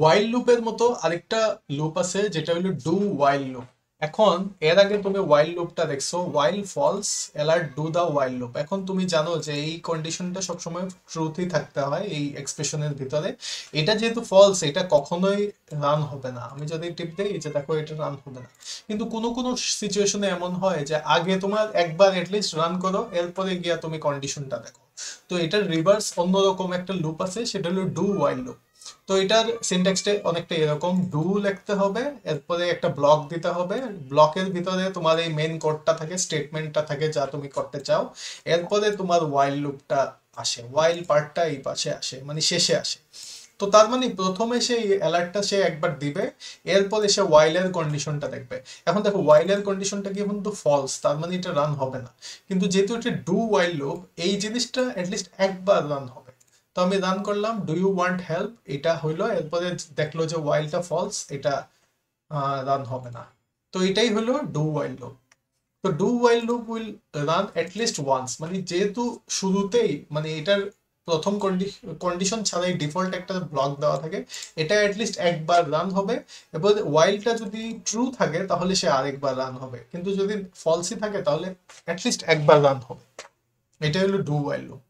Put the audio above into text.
ওয়াইল লুপের মতো আরেকটা লুপ আছে যেটা হলো ডু ওয়াইল লুপ। এখন এর আগে তুমি ওয়াইল লুপটা দেখছো, while false alert do the while loop. এখন তুমি জানো যে এই কন্ডিশনটা সবসময় ট্রুথই থাকতে হয় এই এক্সপ্রেশনের ভিতরে। এটা যেহেতু ফলস, এটা কখনোই রান হবে না। আমি যদি টিপ দেই, এই যে দেখো এটা রান হবে না। কিন্তু কোনো কোনো সিচুয়েশনে এমন হয় যে আগে তোমার একবার এটলিস্ট রান করো, এরপরে গিয়া তুমি কন্ডিশনটা দেখো। তো এটার রিভার্স অন্যরকম একটা লুপ আছে, সেটা হলো ডু ওয়াইল লুপ। তো এটার সিনট্যাক্সটা অনেকটা এরকম, ডু লিখতে হবে, এরপরে একটা ব্লক দিতে হবে। ব্লকের ভিতরে তোমার এই মেন কোডটা থাকে, স্টেটমেন্টটা থাকে যা তুমি করতে চাও। এরপরে তোমার ওয়াইল লুপটা আসে, ওয়াইল পার্টটা এই পাশে আসে, মানে শেষে আসে। তো তার মানে প্রথমে সেই অ্যালার্টটা সে একবার দিবে, এরপরে সে ওয়াইলের কন্ডিশনটা দেখবে। এখন দেখো ওয়াইলের কন্ডিশনটা কি কিন্তু ফলস, তার মানে এটা রান হবে না। কিন্তু যেহেতু এটা ডু ওয়াইল লুপ, এই জিনিসটা অ্যাটলিস্ট একবার রান হবে। তো আমি রান করলাম ডু ইউ ওয়ান্ট হেল্প, এটা হইলো, এরপরে দেখলো যে ওয়াইলটা ফলস, এটা রান হবে না। তো এটাই হলো ডু ওয়াইল লুপ। তো do while loop will run at least once, মানে যেহেতু শুরুতেই মানে এটার প্রথম কন্ডিশন ছাড়াই ডিফল্ট একটা ব্লক দেওয়া থাকে, এটা অ্যাটলিস্ট একবার রান হবে। এবার ওয়াইলটা যদি ট্রু থাকে তাহলে সে আরেকবার রান হবে, কিন্তু যদি ফলসই থাকে তাহলে অ্যাটলিস্ট একবার রান হবে। এটাই হলো ডু ওয়াইল লুপ।